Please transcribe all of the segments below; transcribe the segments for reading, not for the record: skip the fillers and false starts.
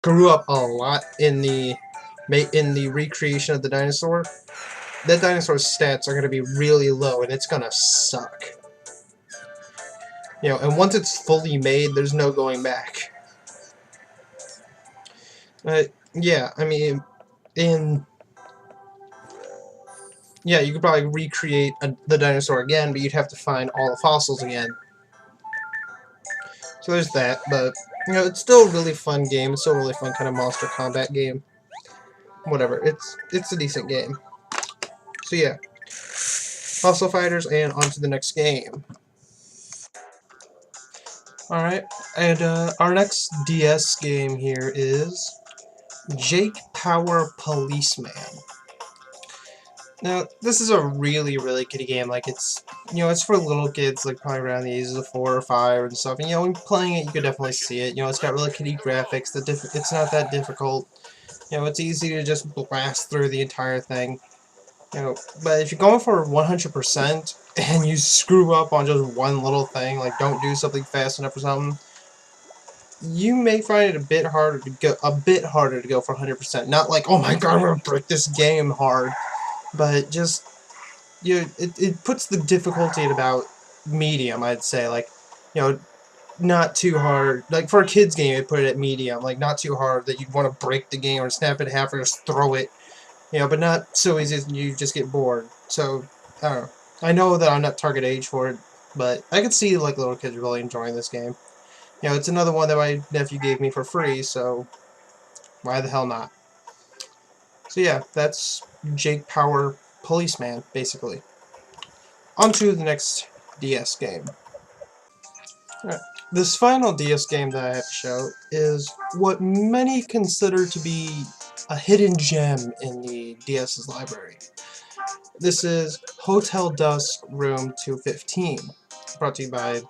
screw up a lot in the recreation of the dinosaur, that dinosaur's stats are going to be really low, and it's going to suck. And once it's fully made, there's no going back. Yeah, I mean, you could probably recreate the dinosaur again, but you'd have to find all the fossils again. So there's that, but, it's still a really fun game. It's still a really fun kind of monster combat game. Whatever, it's a decent game. So yeah, Fossil Fighters, and on to the next game. Alright, and our next DS game here is Jake Power Policeman. Now, this is a really, really kiddie game. Like, it's for little kids, like, probably around the ages of 4 or 5 and stuff. And, when playing it, you could definitely see it. It's got really kiddie graphics. It's not that difficult. It's easy to just blast through the entire thing. But if you're going for 100% and you screw up on just one little thing, like don't do something fast enough or something, you may find it a bit harder to go for 100%. Not like, oh my god, I'm gonna break this game hard, but just it puts the difficulty at about medium, I'd say. Like, not too hard. Like for a kid's game, it put it at medium. Like not too hard that you'd want to break the game or snap it in half or just throw it. But not so easy that you just get bored. So, I don't know. I know that I'm not target age for it, but I could see like little kids really enjoying this game. It's another one that my nephew gave me for free, so why the hell not? So yeah, that's Jake Power Policeman, basically. On to the next DS game. Alright. This final DS game that I have to show is what many consider to be a hidden gem in the DS's library. This is Hotel Dusk Room 215, brought to you by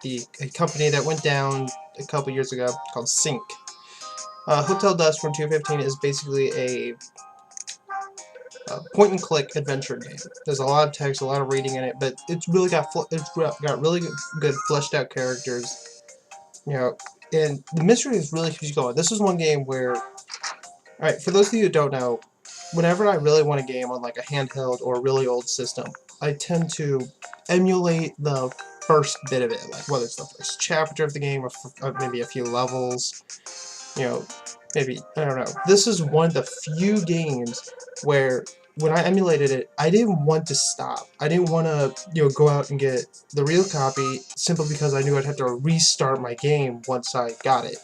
a company that went down a couple years ago called Sync. Hotel Dusk Room 215 is basically a point-and-click adventure game. There's a lot of text, a lot of reading in it, but it's really got really good fleshed-out characters. And the mystery is really keeps you going. This is one game where, alright, for those of you who don't know, whenever I really want a game on like a handheld or a really old system, I tend to emulate the first bit of it, like whether it's the first chapter of the game or maybe a few levels, maybe, I don't know. This is one of the few games where when I emulated it, I didn't want to stop. I didn't want to, go out and get the real copy simply because I knew I'd have to restart my game once I got it.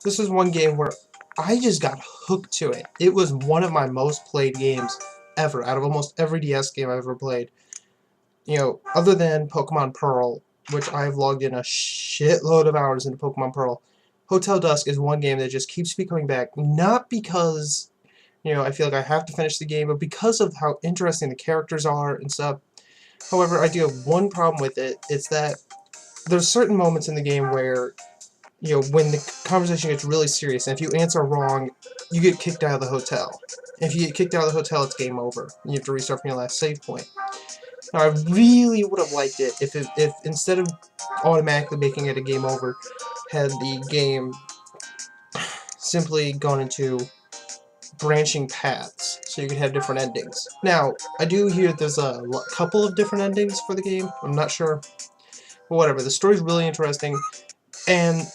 This is one game where I just got hooked to it. It was one of my most played games ever, out of almost every DS game I've ever played. Other than Pokemon Pearl, which I've logged in a shitload of hours into Pokemon Pearl, Hotel Dusk is one game that just keeps me coming back, not because, I feel like I have to finish the game, but because of how interesting the characters are and stuff. However, I do have one problem with it. It's that there's certain moments in the game where, when the conversation gets really serious, and if you answer wrong, you get kicked out of the hotel. If you get kicked out of the hotel, it's game over. You have to restart from your last save point. Now, I really would have liked it if instead of automatically making it a game over, had the game simply gone into branching paths, so you could have different endings. Now, I do hear there's a couple of different endings for the game. I'm not sure. But whatever, the story's really interesting, and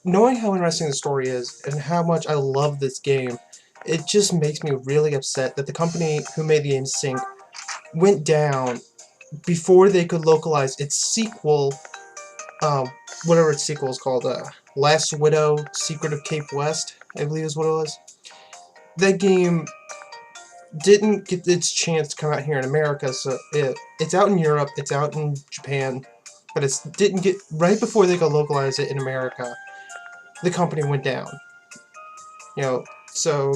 knowing how interesting the story is and how much I love this game, it just makes me really upset that the company who made the game, Sync, went down before they could localize its sequel, whatever its sequel is called, Last Widow, Secret of Cape West, I believe is what it was. That game didn't get its chance to come out here in America, so it's out in Europe, it's out in Japan, but it didn't get, right before they could localize it in America, the company went down. So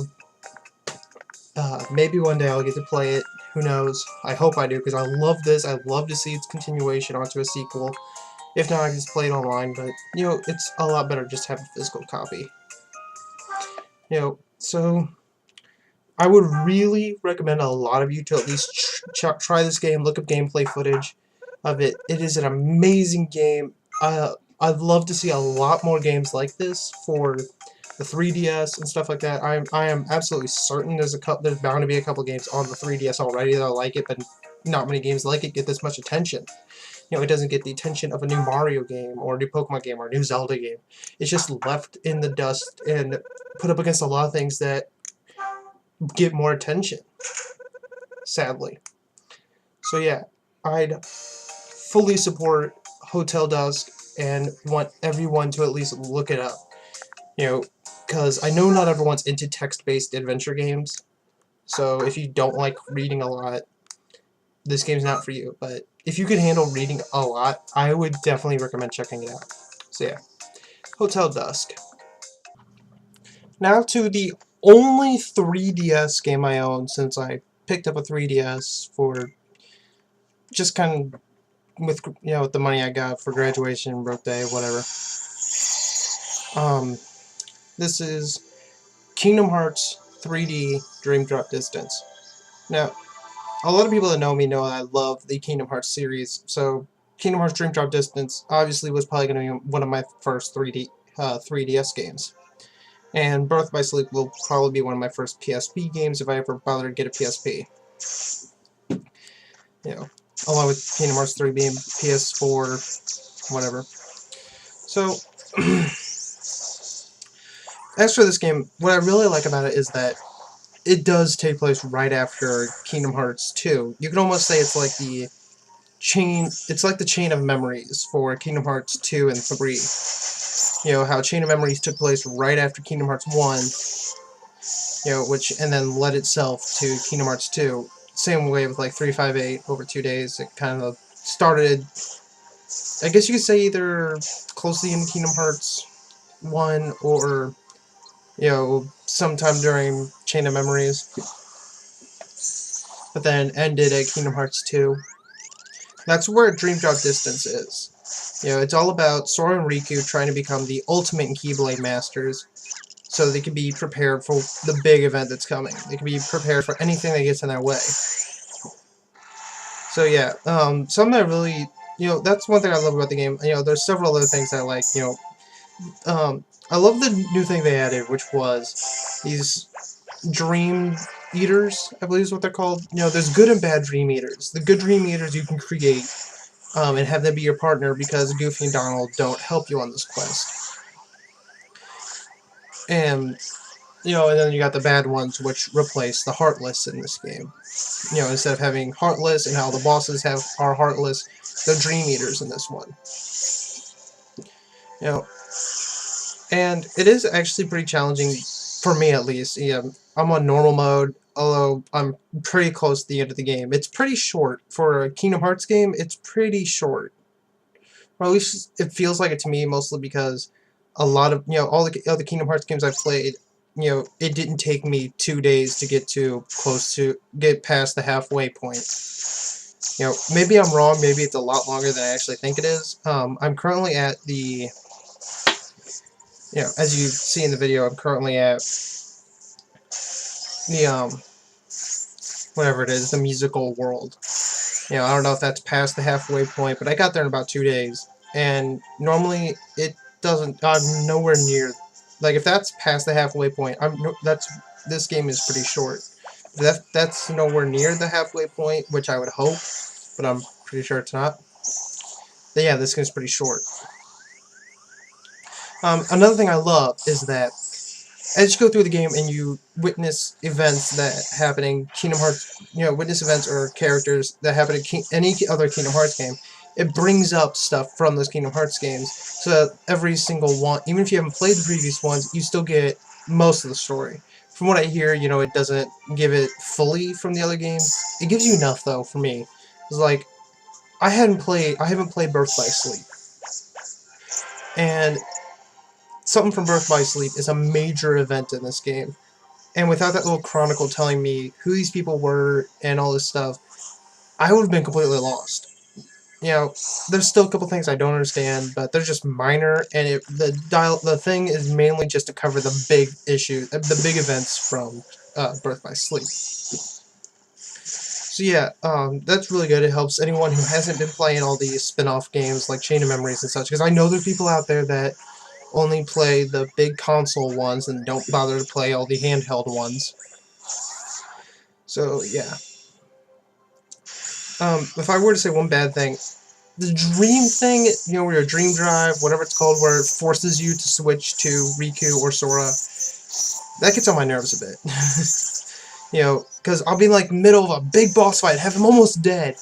maybe one day I'll get to play it. Who knows? I hope I do, because I love this. I'd love to see its continuation onto a sequel. If not, I can just play it online, but, it's a lot better just to have a physical copy. So I would really recommend a lot of you to at least try this game, look up gameplay footage of it. It is an amazing game. I'd love to see a lot more games like this for the 3DS and stuff like that. I am absolutely certain there's bound to be a couple games on the 3DS already that I like it, but not many games like it get this much attention. You know, it doesn't get the attention of a new Mario game or a new Pokemon game or a new Zelda game. It's just left in the dust and put up against a lot of things that get more attention, sadly. So yeah, I'd fully support Hotel Dusk and want everyone to at least look it up. You know, because I know not everyone's into text-based adventure games, so if you don't like reading a lot, this game's not for you. But if you can handle reading a lot, I would definitely recommend checking it out. So yeah, Hotel Dusk. Now to the only 3DS game I own since I picked up a 3DS for just kind of with, you know, with the money I got for graduation, birthday, whatever. This is Kingdom Hearts 3D Dream Drop Distance. Now, a lot of people that know me know I love the Kingdom Hearts series, so Kingdom Hearts Dream Drop Distance obviously was probably going to be one of my first 3DS games. And Birth by Sleep will probably be one of my first PSP games if I ever bother to get a PSP. You know, along with Kingdom Hearts 3 being PS4, whatever. So, as for this game, what I really like about it is that it does take place right after Kingdom Hearts 2. You can almost say it's like the chain of memories for Kingdom Hearts 2 and 3. You know, how Chain of Memories took place right after Kingdom Hearts 1, you know, and then led itself to Kingdom Hearts 2. Same way with like 358 over 2 days. It kind of started, I guess you could say, either closely in Kingdom Hearts 1 or, you know, sometime during Chain of Memories, but then ended at Kingdom Hearts 2. That's where Dream Drop Distance is. You know, it's all about Sora and Riku trying to become the ultimate Keyblade Masters, so they can be prepared for the big event that's coming. They can be prepared for anything that gets in their way. So yeah, something that really, you know, that's one thing I love about the game. You know, there's several other things I like. You know, I love the new thing they added, which was these Dream Eaters, I believe is what they're called. You know, there's good and bad Dream Eaters. The good Dream Eaters you can create and have them be your partner because Goofy and Donald don't help you on this quest. And, you know, and then you got the bad ones, which replace the Heartless in this game. You know, instead of having Heartless and how the bosses are Heartless, they're Dream Eaters in this one. You know, and it is actually pretty challenging, for me at least. Yeah, I'm on normal mode, although I'm pretty close to the end of the game. It's pretty short. For a Kingdom Hearts game, it's pretty short. Or at least it feels like it to me, mostly because a lot of, you know, all the other Kingdom Hearts games I've played, you know, it didn't take me 2 days to get past the halfway point. You know, maybe I'm wrong, maybe it's a lot longer than I actually think it is. I'm currently at the, you know, as you see in the video, I'm currently at the, whatever it is, the musical world. You know, I don't know if that's past the halfway point, but I got there in about 2 days. And normally it doesn't, I'm nowhere near, like if that's past the halfway point, this game is pretty short. That's nowhere near the halfway point, which I would hope, but I'm pretty sure it's not. But yeah, this game's pretty short. Another thing I love is that as you go through the game and you witness events that happen in Kingdom Hearts, you know, witness events or characters that happen in any other Kingdom Hearts game, it brings up stuff from those Kingdom Hearts games, so that every single one, even if you haven't played the previous ones, you still get most of the story. From what I hear, you know, it doesn't give it fully from the other games. It gives you enough, though, for me. It's like, I haven't played Birth by Sleep. And something from Birth by Sleep is a major event in this game. And without that little chronicle telling me who these people were and all this stuff, I would have been completely lost. You know, there's still a couple things I don't understand, but they're just minor, and the thing is mainly just to cover the big issue, the big events from Birth by Sleep. So yeah, that's really good. It helps anyone who hasn't been playing all these spin-off games like Chain of Memories and such, because I know there are people out there that only play the big console ones and don't bother to play all the handheld ones. So yeah. If I were to say one bad thing, the dream thing, you know, your dream drive, whatever it's called, where it forces you to switch to Riku or Sora, that gets on my nerves a bit. You know, because I'll be like middle of a big boss fight, have him almost dead,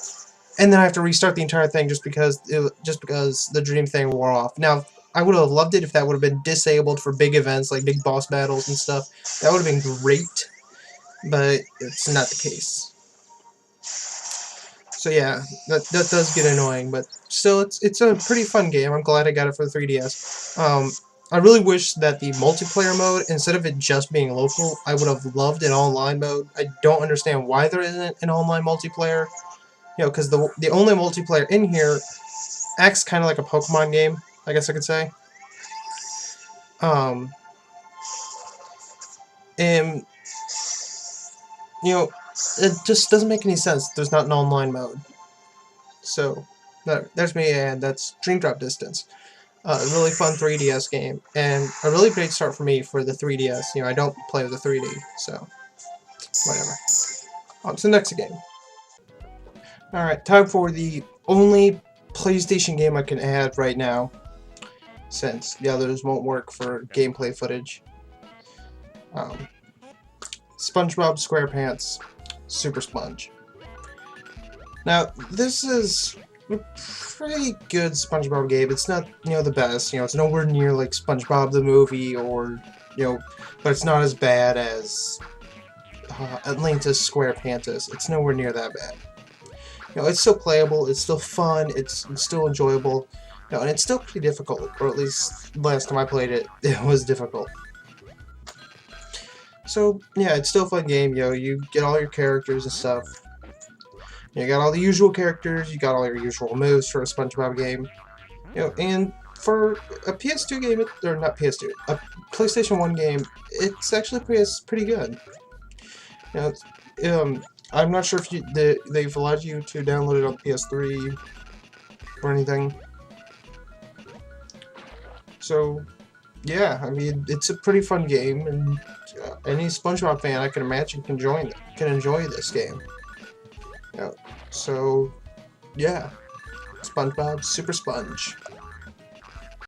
and then I have to restart the entire thing just because the dream thing wore off. Now, I would have loved it if that would have been disabled for big events like big boss battles and stuff. That would have been great, but it's not the case. So yeah, that does get annoying, but still, it's a pretty fun game. I'm glad I got it for the 3DS. I really wish that the multiplayer mode, instead of it just being local, I would have loved an online mode. I don't understand why there isn't an online multiplayer. You know, because the only multiplayer in here acts kind of like a Pokemon game, I guess I could say. And you know, it just doesn't make any sense. There's not an online mode. So there's me, and that's Dream Drop Distance. A really fun 3DS game, and a really great start for me for the 3DS. You know, I don't play with the 3D, so whatever. On to the next game. Alright, time for the only PlayStation game I can add right now, since the others won't work for gameplay footage. SpongeBob SquarePants Super Sponge. Now, this is a pretty good SpongeBob game. It's not, you know, the best. You know, it's nowhere near like SpongeBob the movie, or, you know, but it's not as bad as Atlantis SquarePantis. It's nowhere near that bad. You know, it's still playable. It's still fun. It's still enjoyable. You know, and it's still pretty difficult, or at least last time I played it, it was difficult. So yeah, it's still a fun game. You know, you get all your characters and stuff. You got all the usual characters, you got all your usual moves for a SpongeBob game. You know, and for a PS2 game, or not PS2, a PlayStation 1 game, it's actually pretty good. You know, I'm not sure if they've allowed you to download it on PS3 or anything. So, yeah, I mean, it's a pretty fun game, and any SpongeBob fan I can imagine can enjoy this game. You know, so, yeah, SpongeBob Super Sponge.